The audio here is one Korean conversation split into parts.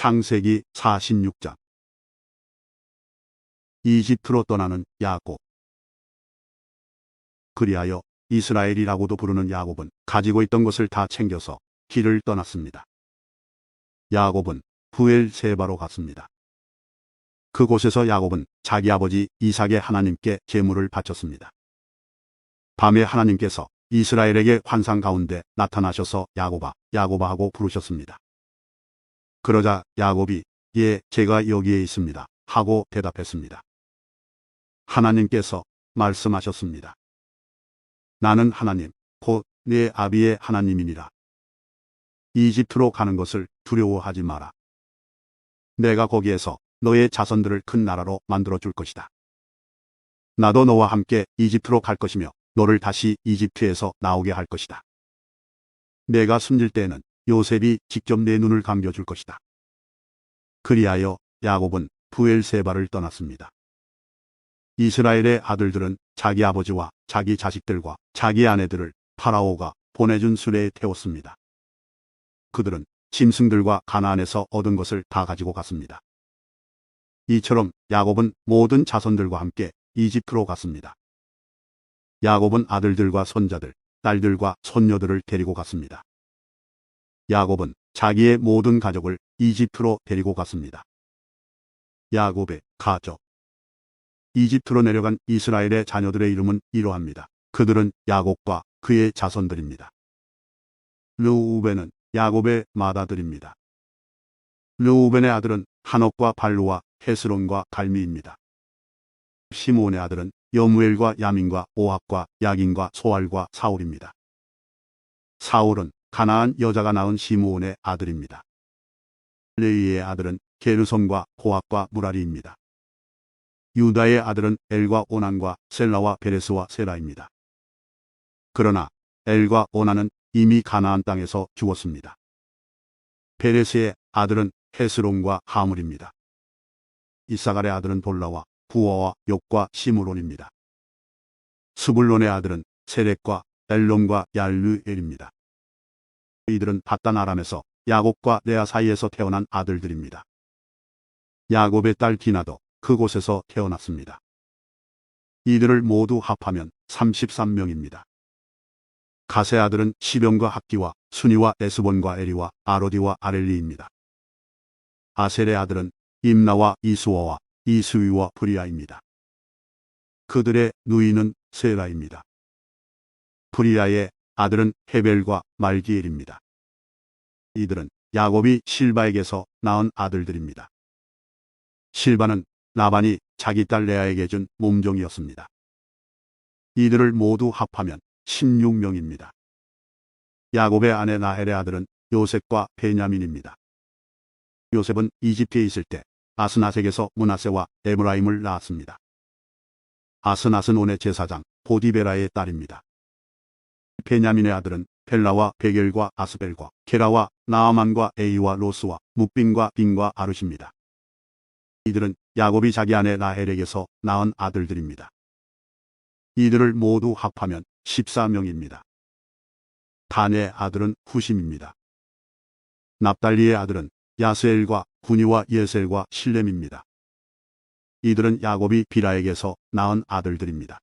창세기 46장. 이집트로 떠나는 야곱. 그리하여 이스라엘이라고도 부르는 야곱은 가지고 있던 것을 다 챙겨서 길을 떠났습니다. 야곱은 브엘세바로 갔습니다. 그곳에서 야곱은 자기 아버지 이삭의 하나님께 제물을 바쳤습니다. 밤에 하나님께서 이스라엘에게 환상 가운데 나타나셔서 야곱아, 야곱아 하고 부르셨습니다. 그러자 야곱이 예, 제가 여기에 있습니다 하고 대답했습니다. 하나님께서 말씀하셨습니다. 나는 하나님, 곧 네 아비의 하나님이니라. 이집트로 가는 것을 두려워하지 마라. 내가 거기에서 너의 자손들을 큰 나라로 만들어 줄 것이다. 나도 너와 함께 이집트로 갈 것이며 너를 다시 이집트에서 나오게 할 것이다. 내가 숨질 때에는 요셉이 직접 내 눈을 감겨줄 것이다. 그리하여 야곱은 브엘세바를 떠났습니다. 이스라엘의 아들들은 자기 아버지와 자기 자식들과 자기 아내들을 파라오가 보내준 수레에 태웠습니다. 그들은 짐승들과 가나안에서 얻은 것을 다 가지고 갔습니다. 이처럼 야곱은 모든 자손들과 함께 이집트로 갔습니다. 야곱은 아들들과 손자들, 딸들과 손녀들을 데리고 갔습니다. 야곱은 자기의 모든 가족을 이집트로 데리고 갔습니다. 야곱의 가족. 이집트로 내려간 이스라엘의 자녀들의 이름은 이러합니다. 그들은 야곱과 그의 자손들입니다. 르우벤은 야곱의 맏아들입니다. 르우벤의 아들은 하놉과 발루와 헤스론과 갈미입니다. 시므온의 아들은 여무엘과 야민과 오합과 야긴과 소알과 사울입니다. 사울은 가나안 여자가 낳은 시므온의 아들입니다. 레위의 아들은 게르솜과 고압과 무라리입니다. 유다의 아들은 엘과 오난과 셀라와 베레스와 세라입니다. 그러나 엘과 오난은 이미 가나안 땅에서 죽었습니다. 베레스의 아들은 헤스론과 하물입니다. 이사갈의 아들은 돌라와 부어와 욕과 시므론입니다. 스불론의 아들은 세렉과 엘론과 얄르엘입니다. 이들은 밧단 아람에서 야곱과 레아 사이에서 태어난 아들들입니다. 야곱의 딸 디나도 그곳에서 태어났습니다. 이들을 모두 합하면 33명입니다. 갓의 아들은 시병과 학기와 순이와 에스본과 에리와 아로디와 아렐리입니다. 아셀의 아들은 임나와 이수어와 이스위와 브리아입니다. 그들의 누이는 세라입니다. 브리아의 아들은 헤벨과 말기엘입니다. 이들은 야곱이 실바에게서 낳은 아들들입니다. 실바는 라반이 자기 딸 레아에게 준 몸종이었습니다. 이들을 모두 합하면 16명입니다. 야곱의 아내 라헬의 아들은 요셉과 베냐민입니다. 요셉은 이집트에 있을 때 아스나색에서 므낫세와 에브라임을 낳았습니다. 아스낫은 온의 제사장 보디베라의 딸입니다. 베냐민의 아들은 벨라와 베겔과 아스벨과 게라와 나아만과 에이와 로스와 묵빈과 빈과 아르시입니다. 이들은 야곱이 자기 아내 라헬에게서 낳은 아들들입니다. 이들을 모두 합하면 14명입니다. 단의 아들은 후심입니다. 납달리의 아들은 야스엘과 구니와 예셀과 실렘입니다. 이들은 야곱이 비라에게서 낳은 아들들입니다.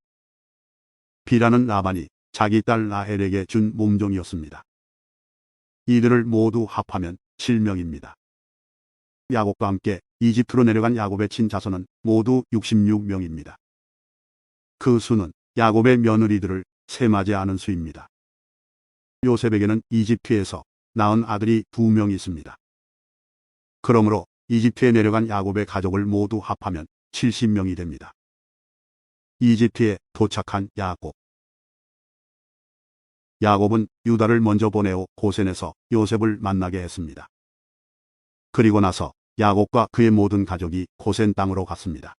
비라는 라반이 자기 딸 라헬에게 준 몸종이었습니다. 이들을 모두 합하면 7명입니다. 야곱과 함께 이집트로 내려간 야곱의 친자손은 모두 66명입니다. 그 수는 야곱의 며느리들을 셈하지 않은 수입니다. 요셉에게는 이집트에서 낳은 아들이 2명 있습니다. 그러므로 이집트에 내려간 야곱의 가족을 모두 합하면 70명이 됩니다. 이집트에 도착한 야곱. 야곱은 유다를 먼저 보내어 고센에서 요셉을 만나게 했습니다. 그리고 나서 야곱과 그의 모든 가족이 고센 땅으로 갔습니다.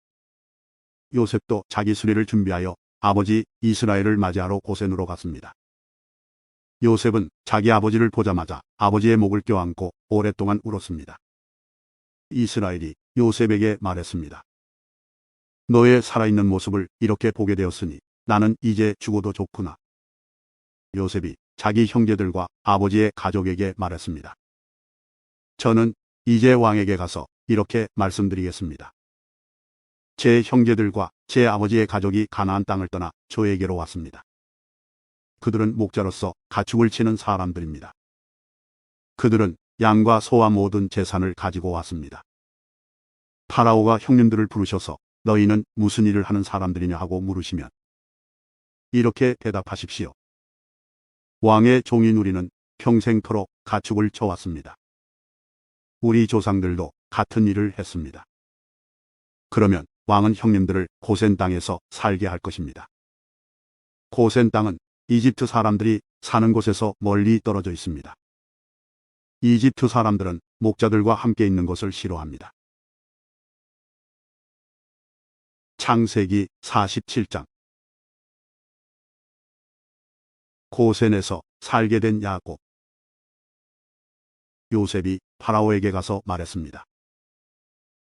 요셉도 자기 수레를 준비하여 아버지 이스라엘을 맞이하러 고센으로 갔습니다. 요셉은 자기 아버지를 보자마자 아버지의 목을 껴안고 오랫동안 울었습니다. 이스라엘이 요셉에게 말했습니다. 너의 살아있는 모습을 이렇게 보게 되었으니 나는 이제 죽어도 좋구나. 요셉이 자기 형제들과 아버지의 가족에게 말했습니다. 저는 이제 왕에게 가서 이렇게 말씀드리겠습니다. 제 형제들과 제 아버지의 가족이 가나안 땅을 떠나 저에게로 왔습니다. 그들은 목자로서 가축을 치는 사람들입니다. 그들은 양과 소와 모든 재산을 가지고 왔습니다. 파라오가 형님들을 부르셔서 너희는 무슨 일을 하는 사람들이냐 하고 물으시면 이렇게 대답하십시오. 왕의 종인 우리는 평생토록 가축을 쳐왔습니다. 우리 조상들도 같은 일을 했습니다. 그러면 왕은 형님들을 고센 땅에서 살게 할 것입니다. 고센 땅은 이집트 사람들이 사는 곳에서 멀리 떨어져 있습니다. 이집트 사람들은 목자들과 함께 있는 것을 싫어합니다. 창세기 47장. 고센에서 살게 된 야곱. 요셉이 파라오에게 가서 말했습니다.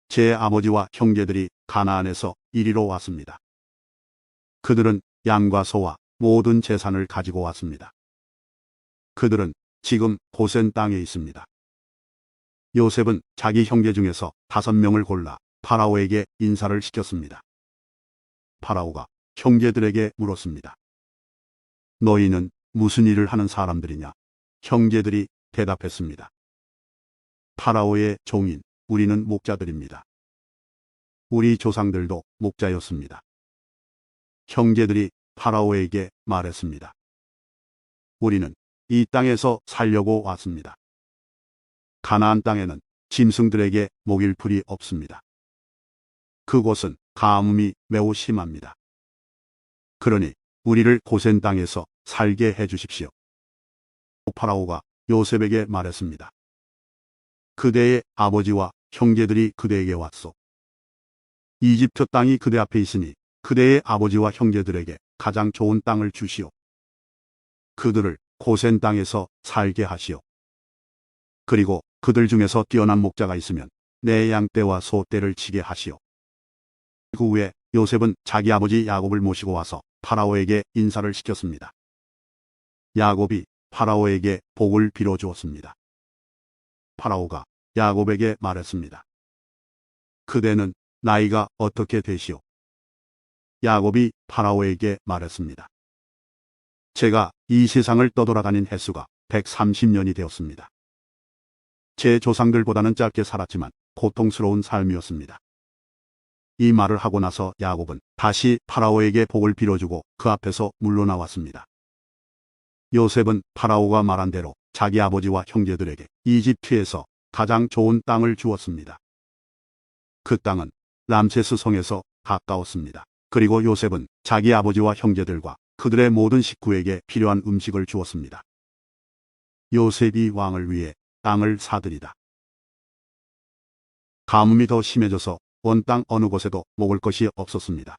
제 아버지와 형제들이 가나안에서 이리로 왔습니다. 그들은 양과 소와 모든 재산을 가지고 왔습니다. 그들은 지금 고센 땅에 있습니다. 요셉은 자기 형제 중에서 5명을 골라 파라오에게 인사를 시켰습니다. 파라오가 형제들에게 물었습니다. 너희는 무슨 일을 하는 사람들이냐? 형제들이 대답했습니다. 파라오의 종인 우리는 목자들입니다. 우리 조상들도 목자였습니다. 형제들이 파라오에게 말했습니다. 우리는 이 땅에서 살려고 왔습니다. 가나안 땅에는 짐승들에게 먹일 풀이 없습니다. 그곳은 가뭄이 매우 심합니다. 그러니 우리를 고센 땅에서 살게 해주십시오. 파라오가 요셉에게 말했습니다. 그대의 아버지와 형제들이 그대에게 왔소. 이집트 땅이 그대 앞에 있으니 그대의 아버지와 형제들에게 가장 좋은 땅을 주시오. 그들을 고센 땅에서 살게 하시오. 그리고 그들 중에서 뛰어난 목자가 있으면 내 양떼와 소떼를 치게 하시오. 그 후에 요셉은 자기 아버지 야곱을 모시고 와서 파라오에게 인사를 시켰습니다. 야곱이 파라오에게 복을 빌어주었습니다. 파라오가 야곱에게 말했습니다. 그대는 나이가 어떻게 되시오? 야곱이 파라오에게 말했습니다. 제가 이 세상을 떠돌아다닌 횟수가 130년이 되었습니다. 제 조상들보다는 짧게 살았지만 고통스러운 삶이었습니다. 이 말을 하고 나서 야곱은 다시 파라오에게 복을 빌어주고 그 앞에서 물러나왔습니다. 요셉은 파라오가 말한 대로 자기 아버지와 형제들에게 이집트에서 가장 좋은 땅을 주었습니다. 그 땅은 람세스 성에서 가까웠습니다. 그리고 요셉은 자기 아버지와 형제들과 그들의 모든 식구에게 필요한 음식을 주었습니다. 요셉이 왕을 위해 땅을 사들이다. 가뭄이 더 심해져서 온 땅 어느 곳에도 먹을 것이 없었습니다.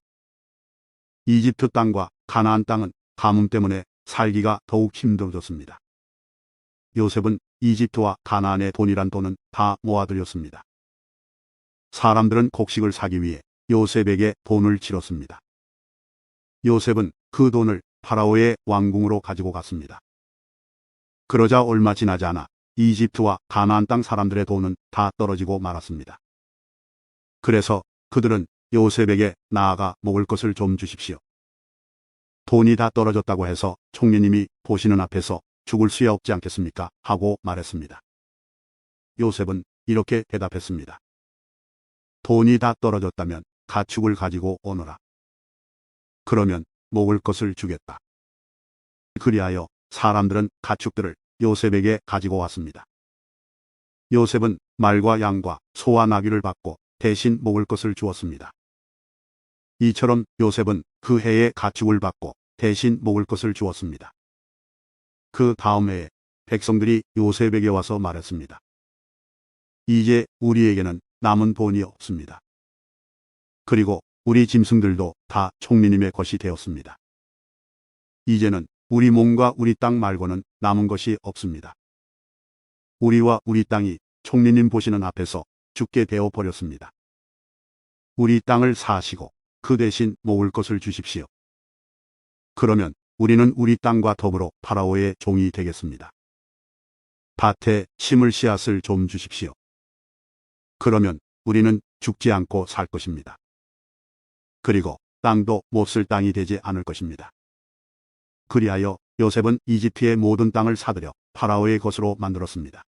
이집트 땅과 가나안 땅은 가뭄 때문에 살기가 더욱 힘들어졌습니다. 요셉은 이집트와 가나안의 돈이란 돈은 다 모아들였습니다. 사람들은 곡식을 사기 위해 요셉에게 돈을 치렀습니다. 요셉은 그 돈을 파라오의 왕궁으로 가지고 갔습니다. 그러자 얼마 지나지 않아 이집트와 가나안 땅 사람들의 돈은 다 떨어지고 말았습니다. 그래서 그들은 요셉에게 나아가 먹을 것을 좀 주십시오. 돈이 다 떨어졌다고 해서 총리님이 보시는 앞에서 죽을 수야 없지 않겠습니까? 하고 말했습니다. 요셉은 이렇게 대답했습니다. 돈이 다 떨어졌다면 가축을 가지고 오너라. 그러면 먹을 것을 주겠다. 그리하여 사람들은 가축들을 요셉에게 가지고 왔습니다. 요셉은 말과 양과 소와 나귀를 받고 대신 먹을 것을 주었습니다. 이처럼 요셉은 그 해에 가축을 받고 대신 먹을 것을 주었습니다. 그 다음 해에 백성들이 요셉에게 와서 말했습니다. 이제 우리에게는 남은 돈이 없습니다. 그리고 우리 짐승들도 다 총리님의 것이 되었습니다. 이제는 우리 몸과 우리 땅 말고는 남은 것이 없습니다. 우리와 우리 땅이 총리님 보시는 앞에서 죽게 되어 버렸습니다. 우리 땅을 사시고 그 대신 먹을 것을 주십시오. 그러면 우리는 우리 땅과 더불어 파라오의 종이 되겠습니다. 밭에 심을 씨앗을 좀 주십시오. 그러면 우리는 죽지 않고 살 것입니다. 그리고 땅도 못 쓸 땅이 되지 않을 것입니다. 그리하여 요셉은 이집트의 모든 땅을 사들여 파라오의 것으로 만들었습니다.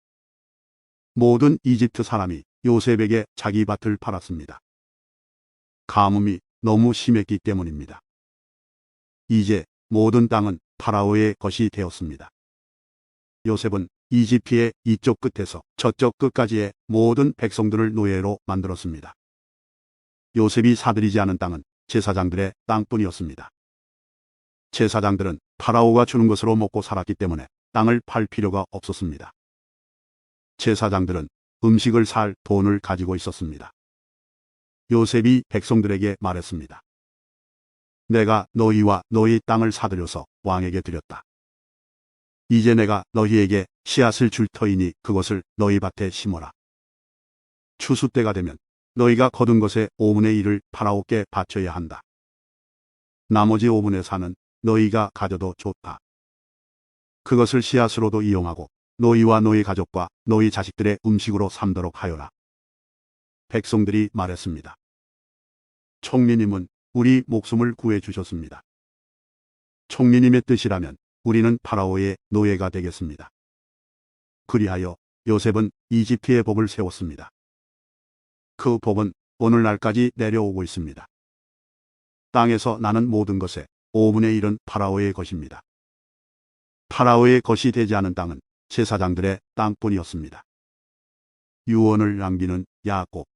모든 이집트 사람이 요셉에게 자기 밭을 팔았습니다. 가뭄이 너무 심했기 때문입니다. 이제 모든 땅은 파라오의 것이 되었습니다. 요셉은 이집트의 이쪽 끝에서 저쪽 끝까지의 모든 백성들을 노예로 만들었습니다. 요셉이 사들이지 않은 땅은 제사장들의 땅뿐이었습니다. 제사장들은 파라오가 주는 것으로 먹고 살았기 때문에 땅을 팔 필요가 없었습니다. 제사장들은 음식을 살 돈을 가지고 있었습니다. 요셉이 백성들에게 말했습니다. 내가 너희와 너희 땅을 사들여서 왕에게 드렸다. 이제 내가 너희에게 씨앗을 줄 터이니 그것을 너희 밭에 심어라. 추수 때가 되면 너희가 거둔 것의 5분의 1을 파라오께 바쳐야 한다. 나머지 5분의 4는 너희가 가져도 좋다. 그것을 씨앗으로도 이용하고 너희와 너희 가족과 너희 자식들의 음식으로 삼도록 하여라. 백성들이 말했습니다. 총리님은 우리 목숨을 구해주셨습니다. 총리님의 뜻이라면 우리는 파라오의 노예가 되겠습니다. 그리하여 요셉은 이집트의 법을 세웠습니다. 그 법은 오늘날까지 내려오고 있습니다. 땅에서 나는 모든 것의 5분의 1은 파라오의 것입니다. 파라오의 것이 되지 않은 땅은 제사장들의 땅뿐이었습니다. 유언을 남기는 야곱.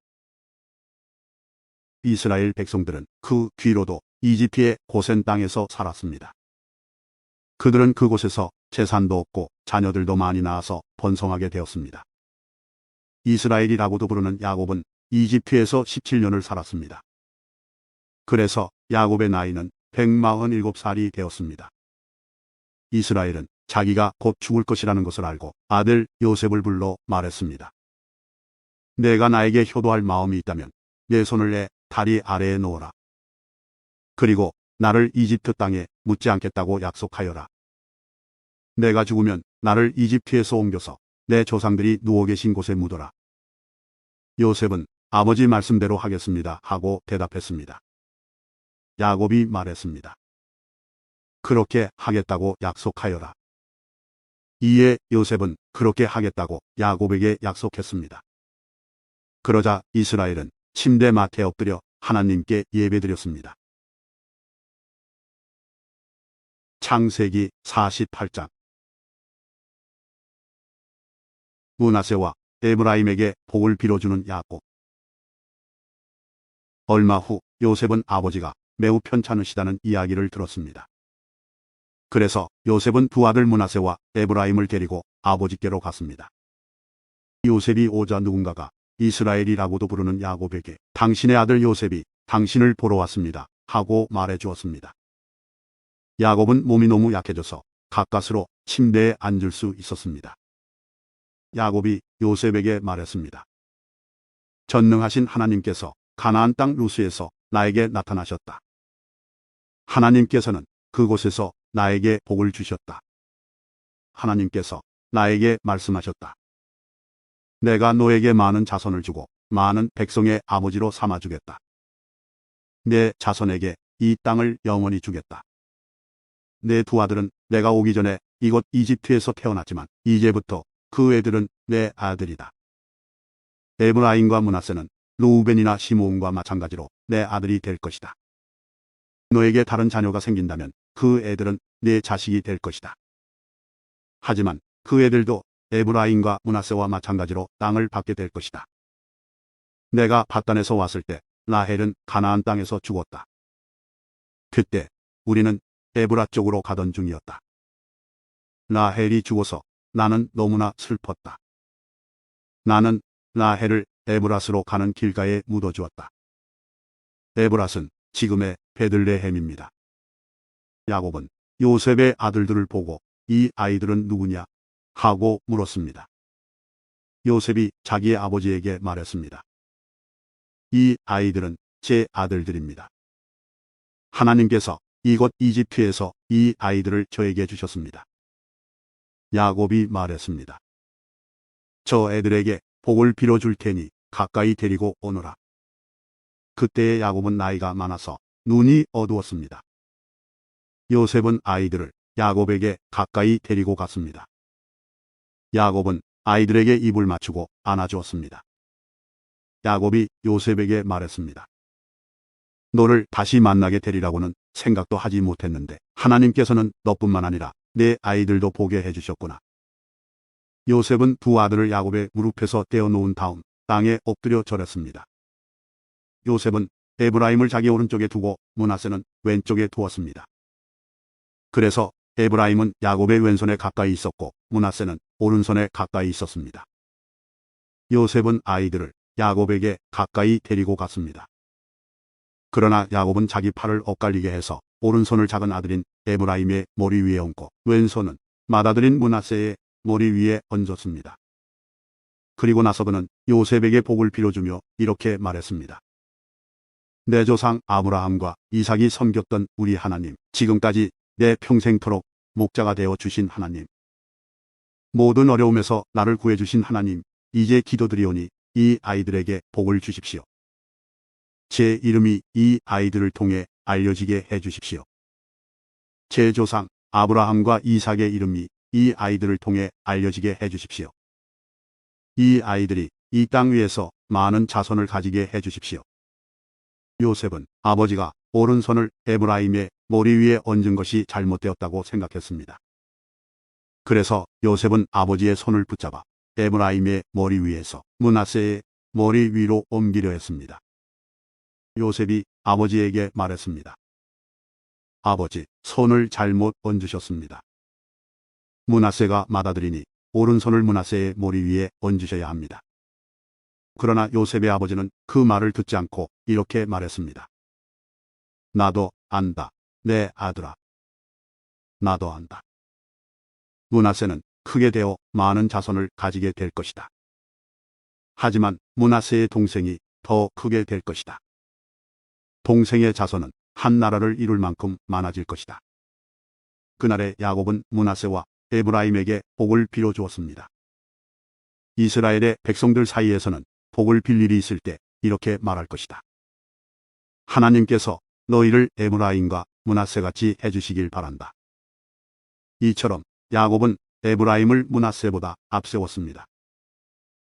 이스라엘 백성들은 그 뒤로도 이집트의 고센 땅에서 살았습니다. 그들은 그곳에서 재산도 얻고 자녀들도 많이 낳아서 번성하게 되었습니다. 이스라엘이라고도 부르는 야곱은 이집트에서 17년을 살았습니다. 그래서 야곱의 나이는 147살이 되었습니다. 이스라엘은 자기가 곧 죽을 것이라는 것을 알고 아들 요셉을 불러 말했습니다. 내가 나에게 효도할 마음이 있다면 내 손을 내 다리 아래에 놓아라. 그리고 나를 이집트 땅에 묻지 않겠다고 약속하여라. 내가 죽으면 나를 이집트에서 옮겨서 내 조상들이 누워 계신 곳에 묻어라. 요셉은 아버지 말씀대로 하겠습니다 하고 대답했습니다. 야곱이 말했습니다. 그렇게 하겠다고 약속하여라. 이에 요셉은 그렇게 하겠다고 야곱에게 약속했습니다. 그러자 이스라엘은 침대 맡에 엎드려 하나님께 예배드렸습니다. 창세기 48장. 므낫세와 에브라임에게 복을 빌어주는 야곱. 얼마 후 요셉은 아버지가 매우 편찮으시다는 이야기를 들었습니다. 그래서 요셉은 두 아들 므낫세와 에브라임을 데리고 아버지께로 갔습니다. 요셉이 오자 누군가가 이스라엘이라고도 부르는 야곱에게 당신의 아들 요셉이 당신을 보러 왔습니다 하고 말해 주었습니다. 야곱은 몸이 너무 약해져서 가까스로 침대에 앉을 수 있었습니다. 야곱이 요셉에게 말했습니다. 전능하신 하나님께서 가나안 땅 루스에서 나에게 나타나셨다. 하나님께서는 그곳에서 나에게 복을 주셨다. 하나님께서 나에게 말씀하셨다. 내가 너에게 많은 자손을 주고 많은 백성의 아버지로 삼아주겠다. 내 자손에게 이 땅을 영원히 주겠다. 내 두 아들은 내가 오기 전에 이곳 이집트에서 태어났지만 이제부터 그 애들은 내 아들이다. 에브라임과 므낫세는 루우벤이나 시므온과 마찬가지로 내 아들이 될 것이다. 너에게 다른 자녀가 생긴다면 그 애들은 내 자식이 될 것이다. 하지만 그 애들도 에브라임과 므낫세와 마찬가지로 땅을 받게 될 것이다. 내가 밧단에서 왔을 때 라헬은 가나안 땅에서 죽었다. 그때 우리는 에브라 쪽으로 가던 중이었다. 라헬이 죽어서 나는 너무나 슬펐다. 나는 라헬을 에브랏으로 가는 길가에 묻어주었다. 에브랏은 지금의 베들레헴입니다. 야곱은 요셉의 아들들을 보고 이 아이들은 누구냐 하고 물었습니다. 요셉이 자기의 아버지에게 말했습니다. 이 아이들은 제 아들들입니다. 하나님께서 이곳 이집트에서 이 아이들을 저에게 주셨습니다. 야곱이 말했습니다. 저 애들에게 복을 빌어줄 테니 가까이 데리고 오너라. 그때의 야곱은 나이가 많아서 눈이 어두웠습니다. 요셉은 아이들을 야곱에게 가까이 데리고 갔습니다. 야곱은 아이들에게 입을 맞추고 안아주었습니다. 야곱이 요셉에게 말했습니다. 너를 다시 만나게 되리라고는 생각도 하지 못했는데 하나님께서는 너뿐만 아니라 내 아이들도 보게 해주셨구나. 요셉은 두 아들을 야곱의 무릎에서 떼어놓은 다음 땅에 엎드려 절했습니다. 요셉은 에브라임을 자기 오른쪽에 두고 므낫세는 왼쪽에 두었습니다. 그래서 에브라임은 야곱의 왼손에 가까이 있었고 므낫세는 오른손에 가까이 있었습니다. 요셉은 아이들을 야곱에게 가까이 데리고 갔습니다. 그러나 야곱은 자기 팔을 엇갈리게 해서 오른손을 작은 아들인 에브라임의 머리 위에 얹고 왼손은 맏아들인 므낫세의 머리 위에 얹었습니다. 그리고 나서 그는 요셉에게 복을 빌어주며 이렇게 말했습니다. 내 조상 아브라함과 이삭이 섬겼던 우리 하나님, 지금까지 내 평생토록 목자가 되어 주신 하나님, 모든 어려움에서 나를 구해주신 하나님, 이제 기도드리오니 이 아이들에게 복을 주십시오. 제 이름이 이 아이들을 통해 알려지게 해주십시오. 제 조상 아브라함과 이삭의 이름이 이 아이들을 통해 알려지게 해주십시오. 이 아이들이 이 땅 위에서 많은 자손을 가지게 해주십시오. 요셉은 아버지가 오른손을 에브라임의 머리 위에 얹은 것이 잘못되었다고 생각했습니다. 그래서 요셉은 아버지의 손을 붙잡아 에브라임의 머리 위에서 므낫세의 머리 위로 옮기려 했습니다. 요셉이 아버지에게 말했습니다. 아버지, 손을 잘못 얹으셨습니다. 므낫세가 맏아들이니 오른손을 므낫세의 머리 위에 얹으셔야 합니다. 그러나 요셉의 아버지는 그 말을 듣지 않고 이렇게 말했습니다. 나도 안다, 내 아들아. 나도 안다. 므낫세는 크게 되어 많은 자손을 가지게 될 것이다. 하지만 므낫세의 동생이 더 크게 될 것이다. 동생의 자손은 한 나라를 이룰 만큼 많아질 것이다. 그날에 야곱은 므낫세와 에브라임에게 복을 빌어주었습니다. 이스라엘의 백성들 사이에서는 복을 빌 일이 있을 때 이렇게 말할 것이다. 하나님께서 너희를 에브라임과 므낫세같이 해주시길 바란다. 이처럼 야곱은 에브라임을 므낫세보다 앞세웠습니다.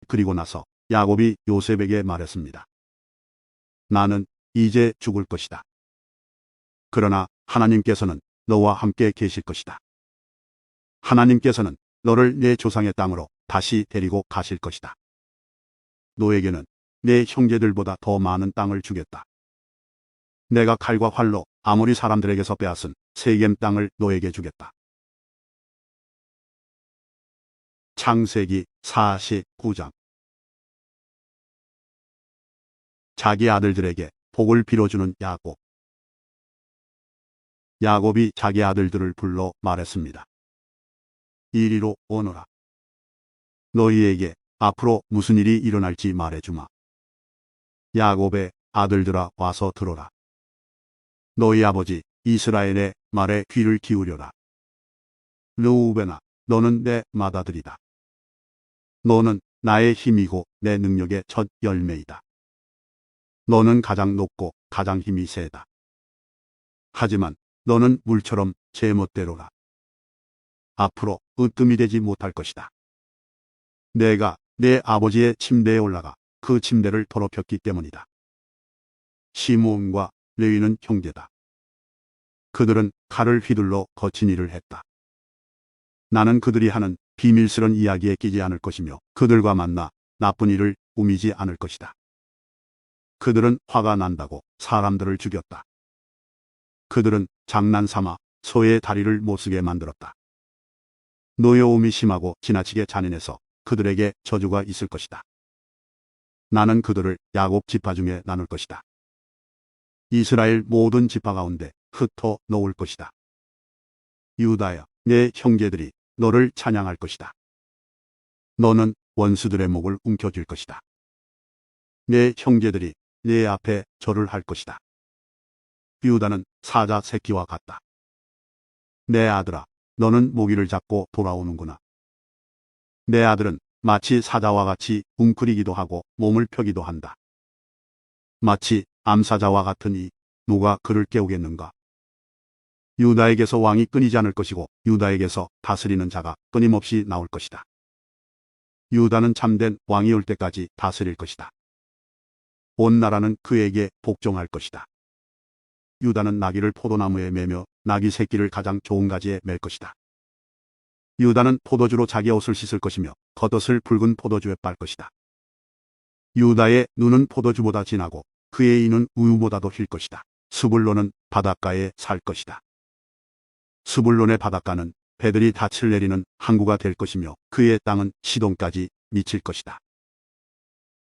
그리고 나서 야곱이 요셉에게 말했습니다. 나는 이제 죽을 것이다. 그러나 하나님께서는 너와 함께 계실 것이다. 하나님께서는 너를 내 조상의 땅으로 다시 데리고 가실 것이다. 너에게는 내 형제들보다 더 많은 땅을 주겠다. 내가 칼과 활로 아모리 사람들에게서 빼앗은 세겜 땅을 너에게 주겠다. 창세기 49장. 자기 아들들에게 복을 빌어주는 야곱. 야곱이 자기 아들들을 불러 말했습니다. 이리로 오너라. 너희에게 앞으로 무슨 일이 일어날지 말해주마. 야곱의 아들들아, 와서 들어라. 너희 아버지 이스라엘의 말에 귀를 기울여라. 르우벤아, 너는 내 맏아들이다. 너는 나의 힘이고 내 능력의 첫 열매이다. 너는 가장 높고 가장 힘이 세다. 하지만 너는 물처럼 제멋대로라. 앞으로 으뜸이 되지 못할 것이다. 내가 내 아버지의 침대에 올라가 그 침대를 더럽혔기 때문이다. 시므온과 레위는 형제다. 그들은 칼을 휘둘러 거친 일을 했다. 나는 그들이 하는 비밀스런 이야기에 끼지 않을 것이며 그들과 만나 나쁜 일을 꾸미지 않을 것이다. 그들은 화가 난다고 사람들을 죽였다. 그들은 장난삼아 소의 다리를 못쓰게 만들었다. 노여움이 심하고 지나치게 잔인해서 그들에게 저주가 있을 것이다. 나는 그들을 야곱 지파 중에 나눌 것이다. 이스라엘 모든 지파 가운데 흩어 놓을 것이다. 유다야, 내 형제들이 너를 찬양할 것이다. 너는 원수들의 목을 움켜쥘 것이다. 내 형제들이 내 앞에 절을 할 것이다. 유다는 사자 새끼와 같다. 내 아들아, 너는 모기를 잡고 돌아오는구나. 내 아들은 마치 사자와 같이 웅크리기도 하고 몸을 펴기도 한다. 마치 암사자와 같으니 누가 그를 깨우겠는가? 유다에게서 왕이 끊이지 않을 것이고 유다에게서 다스리는 자가 끊임없이 나올 것이다. 유다는 참된 왕이 올 때까지 다스릴 것이다. 온 나라는 그에게 복종할 것이다. 유다는 나귀를 포도나무에 매며 나귀 새끼를 가장 좋은 가지에 맬 것이다. 유다는 포도주로 자기 옷을 씻을 것이며 겉옷을 붉은 포도주에 빨 것이다. 유다의 눈은 포도주보다 진하고 그의 이는 우유보다도 힐 것이다. 스불론은 바닷가에 살 것이다. 스불론의 바닷가는 배들이 닻을 내리는 항구가 될 것이며 그의 땅은 시돈까지 미칠 것이다.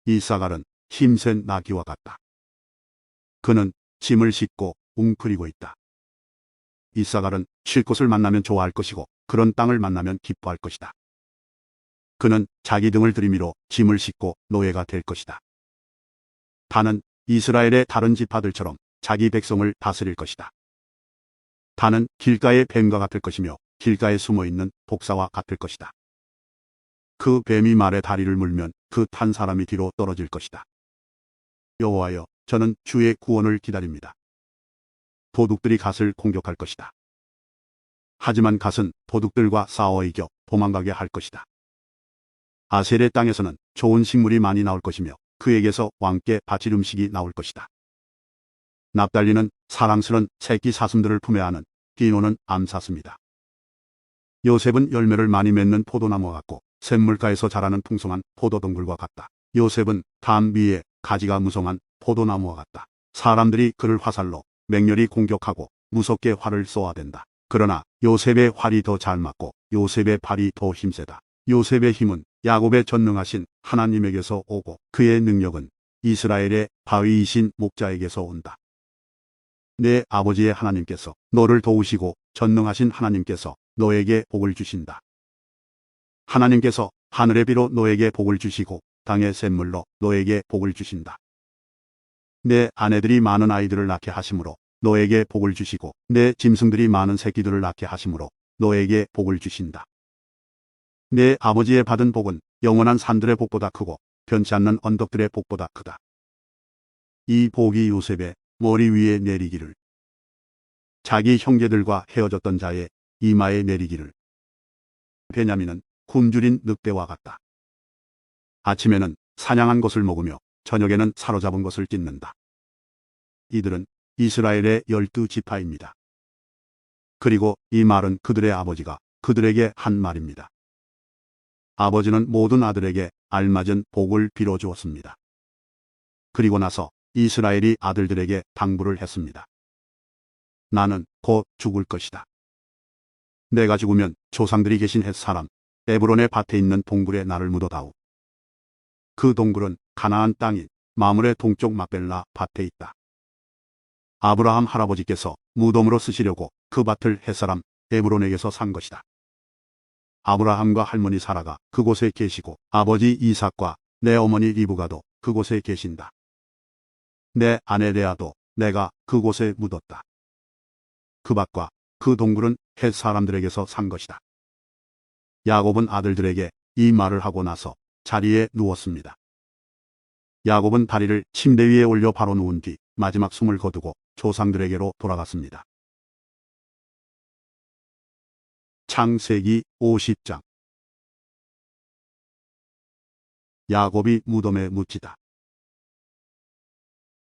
이사갈은 힘센 나귀와 같다. 그는 짐을 싣고 웅크리고 있다. 이사갈은 쉴 곳을 만나면 좋아할 것이고 그런 땅을 만나면 기뻐할 것이다. 그는 자기 등을 들이밀어 짐을 싣고 노예가 될 것이다. 단은 이스라엘의 다른 지파들처럼 자기 백성을 다스릴 것이다. 단은 길가의 뱀과 같을 것이며 길가에 숨어있는 독사와 같을 것이다. 그 뱀이 말에 다리를 물면 그 탄 사람이 뒤로 떨어질 것이다. 여호와여, 저는 주의 구원을 기다립니다. 도둑들이 갓을 공격할 것이다. 하지만 갓은 도둑들과 싸워 이겨 도망가게 할 것이다. 아셀의 땅에서는 좋은 식물이 많이 나올 것이며 그에게서 왕께 바칠 음식이 나올 것이다. 납달리는 사랑스런 새끼 사슴들을 품에 안은 디노는 암사슴이다. 요셉은 열매를 많이 맺는 포도나무와 같고 샘물가에서 자라는 풍성한 포도동굴과 같다. 요셉은 담 위에 가지가 무성한 포도나무와 같다. 사람들이 그를 화살로 맹렬히 공격하고 무섭게 활을 쏘아댄다. 그러나 요셉의 활이 더 잘 맞고 요셉의 발이 더 힘세다. 요셉의 힘은 야곱의 전능하신 하나님에게서 오고 그의 능력은 이스라엘의 바위이신 목자에게서 온다. 내 아버지의 하나님께서 너를 도우시고 전능하신 하나님께서 너에게 복을 주신다. 하나님께서 하늘의 비로 너에게 복을 주시고 땅의 샘물로 너에게 복을 주신다. 내 아내들이 많은 아이들을 낳게 하심으로 너에게 복을 주시고 내 짐승들이 많은 새끼들을 낳게 하심으로 너에게 복을 주신다. 내 아버지의 받은 복은 영원한 산들의 복보다 크고 변치 않는 언덕들의 복보다 크다. 이 복이 요셉의 머리 위에 내리기를, 자기 형제들과 헤어졌던 자의 이마에 내리기를. 베냐민은 굶주린 늑대와 같다. 아침에는 사냥한 것을 먹으며 저녁에는 사로잡은 것을 찢는다. 이들은 이스라엘의 12지파입니다. 그리고 이 말은 그들의 아버지가 그들에게 한 말입니다. 아버지는 모든 아들에게 알맞은 복을 빌어주었습니다. 그리고 나서 이스라엘이 아들들에게 당부를 했습니다. 나는 곧 죽을 것이다. 내가 죽으면 조상들이 계신 햇사람 에브론의 밭에 있는 동굴에 나를 묻어다오. 그 동굴은 가나안 땅인 마물의 동쪽 막벨라 밭에 있다. 아브라함 할아버지께서 무덤으로 쓰시려고 그 밭을 햇사람 에브론에게서 산 것이다. 아브라함과 할머니 사라가 그곳에 계시고 아버지 이삭과 내 어머니 리브가도 그곳에 계신다. 내 아내 레아도 내가 그곳에 묻었다. 그 밭과 그 동굴은 헷 사람들에게서 산 것이다. 야곱은 아들들에게 이 말을 하고 나서 자리에 누웠습니다. 야곱은 다리를 침대 위에 올려 바로 누운 뒤 마지막 숨을 거두고 조상들에게로 돌아갔습니다. 창세기 50장. 야곱이 무덤에 묻히다.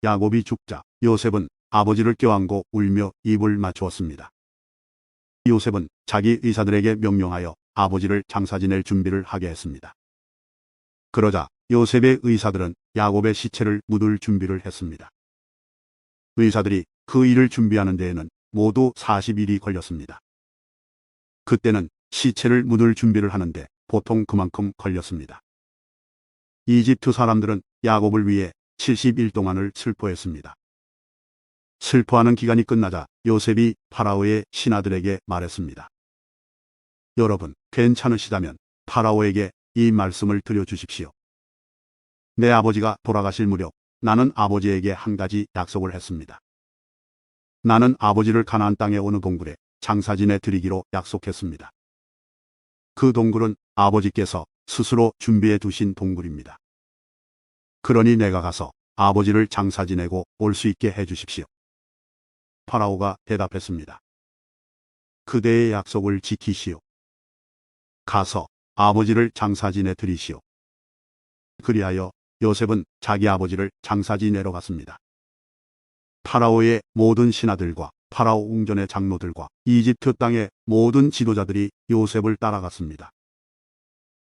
야곱이 죽자 요셉은 아버지를 껴안고 울며 입을 맞추었습니다. 요셉은 자기 의사들에게 명령하여 아버지를 장사 지낼 준비를 하게 했습니다. 그러자 요셉의 의사들은 야곱의 시체를 묻을 준비를 했습니다. 의사들이 그 일을 준비하는 데에는 모두 40일이 걸렸습니다. 그때는 시체를 묻을 준비를 하는데 보통 그만큼 걸렸습니다. 이집트 사람들은 야곱을 위해 70일 동안을 슬퍼했습니다. 슬퍼하는 기간이 끝나자 요셉이 파라오의 신하들에게 말했습니다. 여러분, 괜찮으시다면 파라오에게 이 말씀을 드려주십시오. 내 아버지가 돌아가실 무렵 나는 아버지에게 한 가지 약속을 했습니다. 나는 아버지를 가나안 땅의 어느 동굴에 장사 지내 드리기로 약속했습니다. 그 동굴은 아버지께서 스스로 준비해 두신 동굴입니다. 그러니 내가 가서 아버지를 장사 지내고 올 수 있게 해 주십시오. 파라오가 대답했습니다. 그대의 약속을 지키시오. 가서 아버지를 장사 지내 드리시오. 그리하여 요셉은 자기 아버지를 장사 지내러 갔습니다. 파라오의 모든 신하들과 파라오 웅전의 장로들과 이집트 땅의 모든 지도자들이 요셉을 따라갔습니다.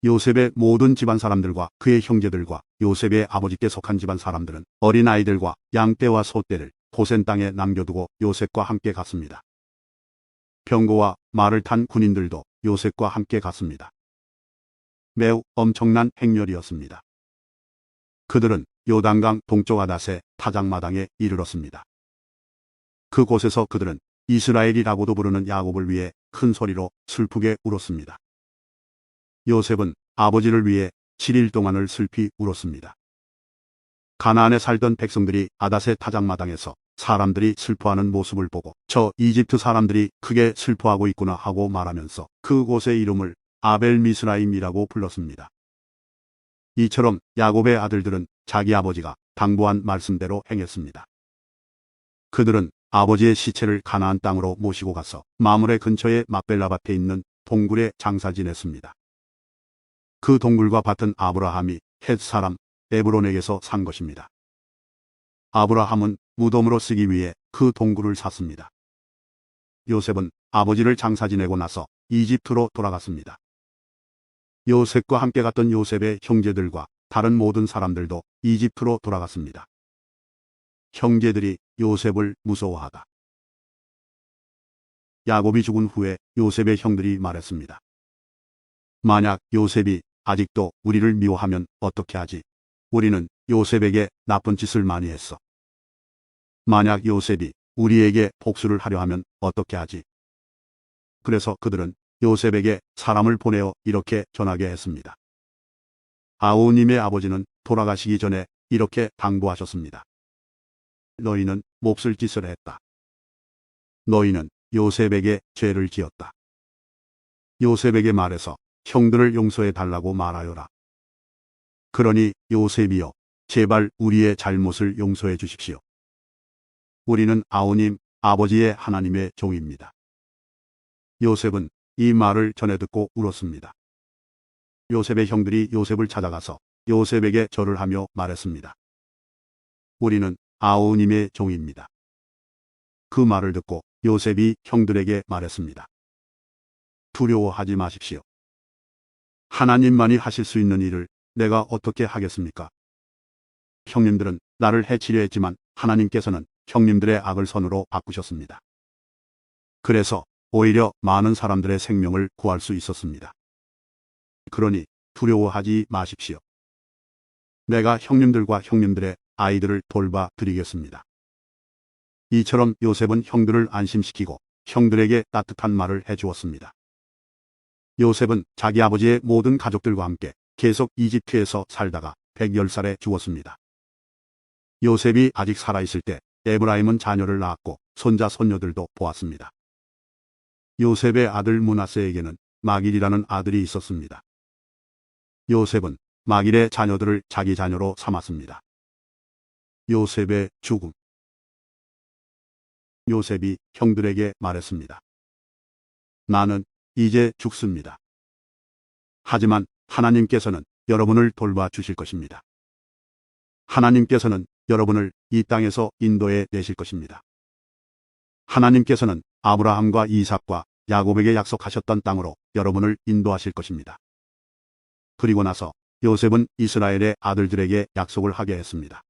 요셉의 모든 집안 사람들과 그의 형제들과 요셉의 아버지께 속한 집안 사람들은 어린아이들과 양떼와 소떼를 고센 땅에 남겨두고 요셉과 함께 갔습니다. 병거와 말을 탄 군인들도 요셉과 함께 갔습니다. 매우 엄청난 행렬이었습니다. 그들은 요단강 동쪽 아닷의 타작마당에 이르렀습니다. 그곳에서 그들은 이스라엘이라고도 부르는 야곱을 위해 큰 소리로 슬프게 울었습니다. 요셉은 아버지를 위해 7일 동안을 슬피 울었습니다. 가나안에 살던 백성들이 아닷의 타작마당에서 사람들이 슬퍼하는 모습을 보고 저 이집트 사람들이 크게 슬퍼하고 있구나 하고 말하면서 그곳의 이름을 아벨 미스라임이라고 불렀습니다. 이처럼 야곱의 아들들은 자기 아버지가 당부한 말씀대로 행했습니다. 그들은 아버지의 시체를 가나안 땅으로 모시고 가서 마므레 근처의 막벨라 밭에 있는 동굴에 장사 지냈습니다. 그 동굴과 밭은 아브라함이 헷 사람 에브론에게서 산 것입니다. 아브라함은 무덤으로 쓰기 위해 그 동굴을 샀습니다. 요셉은 아버지를 장사 지내고 나서 이집트로 돌아갔습니다. 요셉과 함께 갔던 요셉의 형제들과 다른 모든 사람들도 이집트로 돌아갔습니다. 형제들이 요셉을 무서워하다. 야곱이 죽은 후에 요셉의 형들이 말했습니다. 만약 요셉이 아직도 우리를 미워하면 어떻게 하지? 우리는 요셉에게 나쁜 짓을 많이 했어. 만약 요셉이 우리에게 복수를 하려 하면 어떻게 하지? 그래서 그들은 요셉에게 사람을 보내어 이렇게 전하게 했습니다. 아우님의 아버지는 돌아가시기 전에 이렇게 당부하셨습니다. 너희는 몹쓸 짓을 했다. 너희는 요셉에게 죄를 지었다. 요셉에게 말해서 형들을 용서해 달라고 말하여라. 그러니 요셉이여, 제발 우리의 잘못을 용서해 주십시오. 우리는 아우님, 아버지의 하나님의 종입니다. 요셉은 이 말을 전해 듣고 울었습니다. 요셉의 형들이 요셉을 찾아가서 요셉에게 절을 하며 말했습니다. 우리는 아우님의 종입니다. 그 말을 듣고 요셉이 형들에게 말했습니다. 두려워하지 마십시오. 하나님만이 하실 수 있는 일을 내가 어떻게 하겠습니까? 형님들은 나를 해치려 했지만 하나님께서는 형님들의 악을 선으로 바꾸셨습니다. 그래서 오히려 많은 사람들의 생명을 구할 수 있었습니다. 그러니 두려워하지 마십시오. 내가 형님들과 형님들의 아이들을 돌봐 드리겠습니다. 이처럼 요셉은 형들을 안심시키고 형들에게 따뜻한 말을 해주었습니다. 요셉은 자기 아버지의 모든 가족들과 함께 계속 이집트에서 살다가 110살에 죽었습니다. 요셉이 아직 살아있을 때 에브라임은 자녀를 낳았고 손자 손녀들도 보았습니다. 요셉의 아들 므낫세에게는 마길이라는 아들이 있었습니다. 요셉은 마길의 자녀들을 자기 자녀로 삼았습니다. 요셉의 죽음. 요셉이 형들에게 말했습니다. 나는 이제 죽습니다. 하지만 하나님께서는 여러분을 돌봐 주실 것입니다. 하나님께서는 여러분을 이 땅에서 인도해 내실 것입니다. 하나님께서는 아브라함과 이삭과 야곱에게 약속하셨던 땅으로 여러분을 인도하실 것입니다. 그리고 나서 요셉은 이스라엘의 아들들에게 약속을 하게 했습니다.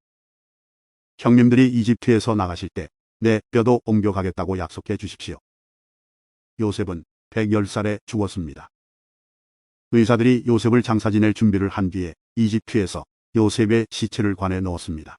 형님들이 이집트에서 나가실 때 내 뼈도 옮겨가겠다고 약속해 주십시오. 요셉은 110살에 죽었습니다. 의사들이 요셉을 장사 지낼 준비를 한 뒤에 이집트에서 요셉의 시체를 관에 넣었습니다.